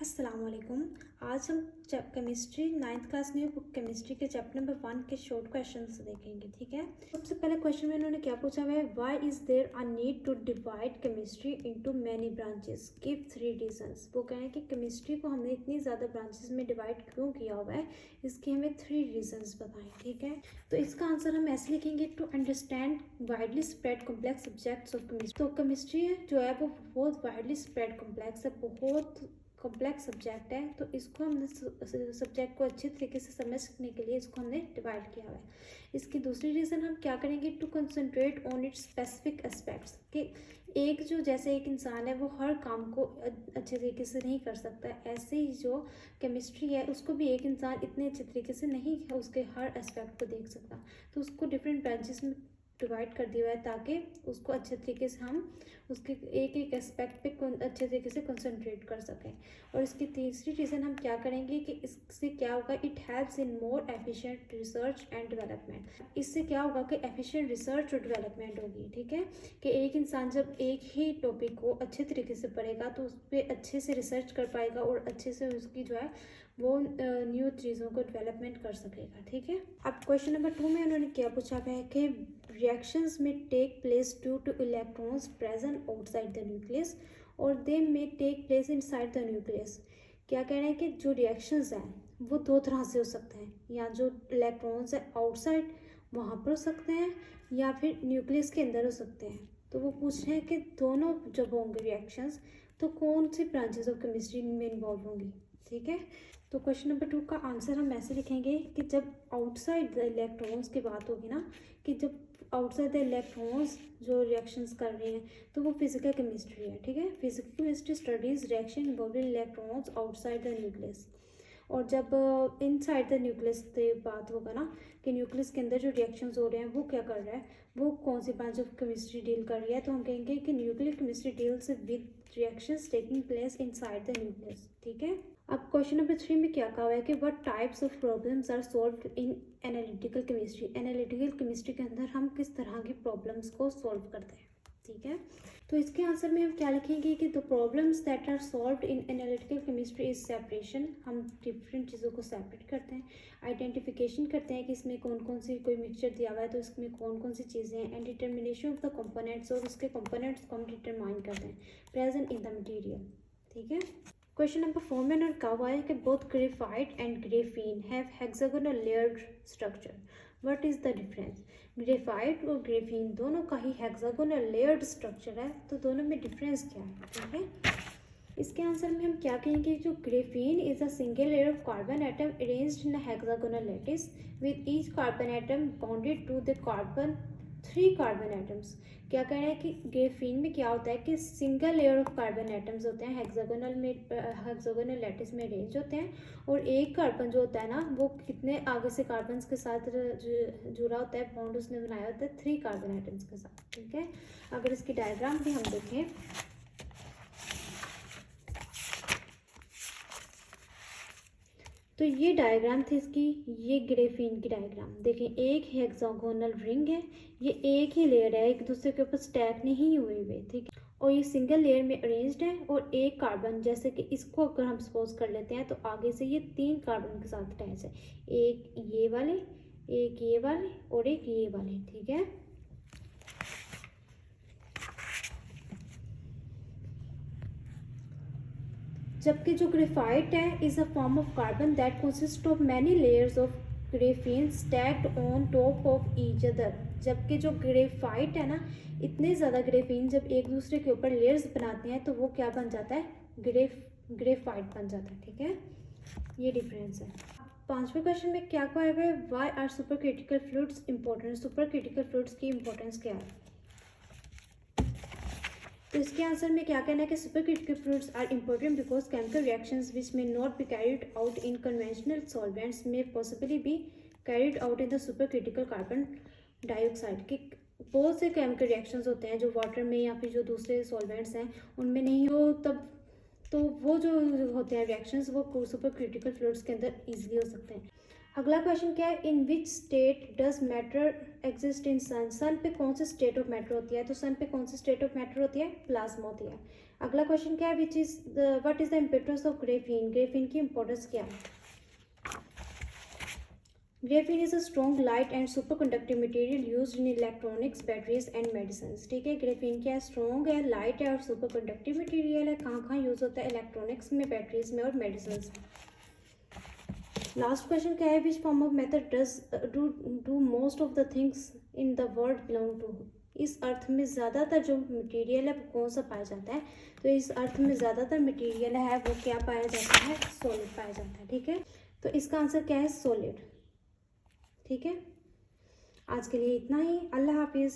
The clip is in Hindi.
अस्सलाम वालेकुम। आज हम केमिस्ट्री 9th क्लास में बुक केमिस्ट्री के चैप्टर नंबर 1 के शॉर्ट क्वेश्चंस देखेंगे। ठीक है, सबसे पहले क्वेश्चन में उन्होंने क्या पूछा हुआ है, why is there a need to divide chemistry into many branches, give 3 reasons. वो कह रहे हैं कि केमिस्ट्री को हमने इतनी ज़्यादा ब्रांचेस में डिवाइड क्यों किया हुआ है, इसके हमें 3 रीजंस बताएं। ठीक है, तो इसका आंसर हम ऐसे लिखेंगे, to understand widely spread complex subjects of chemistry. तो केमिस्ट्री जो है वो बहुत वाइडली स्प्रेड कॉम्प्लेक्स है, बहुत कॉम्प्लेक्स सब्जेक्ट है। तो इसको हमने सब्जेक्ट को अच्छे तरीके से समझने के लिए इसको हमने डिवाइड किया हुआ है। इसकी दूसरी रीज़न हम क्या करेंगे, to concentrate on its specific aspects. कि एक जो जैसे एक इंसान है वो हर काम को अच्छे तरीके से नहीं कर सकता, ऐसे ही जो केमिस्ट्री है उसको भी एक इंसान इतने अच्छे तरीके से नहीं उसके हर एस्पेक्ट को देख सकता। तो उसको डिफरेंट ब्रांचेस में डिवाइड कर दिया हुआ है ताकि उसको अच्छे तरीके से हम उसके एक एक एस्पेक्ट पे अच्छे तरीके से कंसंट्रेट कर सकें। और इसकी तीसरी रीज़न हम क्या करेंगे कि इससे क्या होगा, it helps in more efficient research and development. इससे क्या होगा कि एफिशिएंट रिसर्च और डेवलपमेंट होगी। ठीक है, कि एक इंसान जब एक ही टॉपिक को अच्छे तरीके से पढ़ेगा तो उस पर अच्छे से रिसर्च कर पाएगा और अच्छे से उसकी जो है वो न्यू चीज़ों को डेवलपमेंट कर सकेगा। ठीक है, अब क्वेश्चन नंबर 2 में उन्होंने क्या पूछा है कि reactions may take place due to electrons present outside the nucleus or they may take place inside the nucleus। क्या कह रहे हैं कि जो रिएक्शंस हैं वो दो तरह से हो सकते हैं, या जो इलेक्ट्रॉन्स है आउटसाइड वहाँ पर हो सकते हैं या फिर न्यूक्लियस के अंदर हो सकते हैं। तो वो पूछ रहे हैं कि दोनों जब होंगे रिएक्शंस तो कौन सी ब्रांचेस ऑफ केमिस्ट्री में इन्वॉल्व होंगी। ठीक है, तो क्वेश्चन नंबर 2 का आंसर हम ऐसे लिखेंगे कि जब आउटसाइड द इलेक्ट्रॉन्स की बात होगी ना, कि जब आउटसाइड द इलेक्ट्रॉन्स जो रिएक्शंस कर रहे हैं तो वो फिजिकल केमिस्ट्री है। ठीक है, physical chemistry studies reaction involving electrons outside the nucleus. और जब इनसाइड द न्यूक्लियस की बात होगा ना, कि न्यूक्लियस के अंदर जो रिएक्शंस हो रहे हैं वो क्या कर रहा है, वो कौन सी ब्रांच ऑफ केमिस्ट्री डील कर रही है, तो हम कहेंगे कि nuclear chemistry deals with reactions taking place inside the nucleus. ठीक है, अब क्वेश्चन नंबर 3 में क्या कहा हुआ है कि what types of problems are solved in analytical chemistry. Analytical chemistry के अंदर हम किस तरह की प्रॉब्लम्स को सॉल्व करते हैं। ठीक है, तो इसके आंसर में हम क्या लिखेंगे कि the problems that are solved in analytical chemistry is separation. हम डिफरेंट चीज़ों को सेपरेट करते हैं, आइडेंटिफिकेशन करते हैं कि इसमें कौन कौन सी कोई मिक्सचर दिया हुआ है तो इसमें कौन कौन सी चीज़ें हैं, and determination of the components, और उसके कंपोनेंट्स को हम डिटरमाइन करते हैं प्रेजेंट इन द मटीरियल। ठीक है, क्वेश्चन नंबर 4 में उन्होंने कहा हुआ है कि both graphite and graphene have hexagonal layered structure, what is the difference. Graphite और ग्रेफीन दोनों का ही हेक्सागोनल लेयर्ड स्ट्रक्चर है, तो दोनों में डिफरेंस क्या है। ठीक है, इसके आंसर में हम क्या कहेंगे, जो graphene is a single layer of carbon atom arranged in a hexagonal lattice with each carbon atom bonded to the carbon 3 carbon atoms. क्या कह रहे हैं कि ग्रेफीन में क्या होता है कि single layer of carbon atoms होते हैं, हेक्सागोनल लैटिस में अरेंज होते हैं, और एक कार्बन जो होता है ना वो कितने आगे से कार्बन के साथ जुड़ा होता है, बॉन्ड उसने बनाया होता है 3 कार्बन एटम्स के साथ। ठीक है, अगर इसकी डायग्राम भी हम देखें तो ये डायग्राम थी इसकी, ये ग्रेफीन की डायग्राम देखें, एक हेक्सागोनल रिंग है, ये एक ही लेयर है, एक दूसरे के ऊपर स्टैक नहीं हुए हुए। ठीक है, और ये सिंगल लेयर में अरेंज्ड है, और एक कार्बन जैसे कि इसको अगर हम सपोज कर लेते हैं तो आगे से ये 3 कार्बन के साथ अटैच है, एक ये वाले, एक ये वाले और एक ये वाले। ठीक है, जबकि जो ग्रेफाइट है is a form of carbon that consist of many layers of graphene stacked on top of each other. जबकि जो ग्रेफाइट है ना, इतने ज़्यादा ग्रेफीन जब एक दूसरे के ऊपर लेयर्स बनाते हैं तो वो क्या बन जाता है, ग्रेफाइट बन जाता है। ठीक है, ये डिफरेंस है। 5वें क्वेश्चन में क्या कहा है, why are super critical fluids important. Super critical fluids की इंपॉर्टेंस क्या है, तो इसके आंसर में क्या कहना है कि super critical fluids are important because chemical reactions which may not be carried out in conventional solvents may possibly be carried out in the super critical carbon dioxide. के बहुत से केमिकल रिएक्शंस होते हैं जो वाटर में या फिर जो दूसरे सॉल्वेंट्स हैं उनमें नहीं हो, तब तो वो जो होते हैं रिएक्शंस वो सुपर क्रिटिकल फ्लूइड्स के अंदर ईजिली हो सकते हैं। अगला क्वेश्चन क्या है, in which state does matter exist in sun. Sun पे कौन सी स्टेट ऑफ मैटर होती है, तो सन पे कौन सी स्टेट ऑफ मैटर होती है, प्लाज्मा होती है। अगला क्वेश्चन क्या है, which is what is the importance of graphene, graphene की इंपॉर्टेंस क्या है। Graphene is a strong light and super conductive material used in electronics, batteries and medicine. ठीक है, ग्रेफीन क्या है, स्ट्रॉन्ग है, लाइट है और सुपर कंडक्टिव मटेरियल है। कहाँ कहाँ यूज होता है, इलेक्ट्रॉनिक्स में, बैटरीज में और मेडिसिन में। लास्ट क्वेश्चन क्या है, which form of method does do most of the things in the world belong to. इस अर्थ में ज़्यादातर जो मटेरियल है वो कौन सा पाया जाता है, तो इस अर्थ में ज़्यादातर मटेरियल है वो क्या पाया जाता है, सॉलिड पाया जाता है। ठीक है, तो इसका आंसर क्या है, सॉलिड। ठीक है, आज के लिए इतना ही, अल्लाह हाफिज़।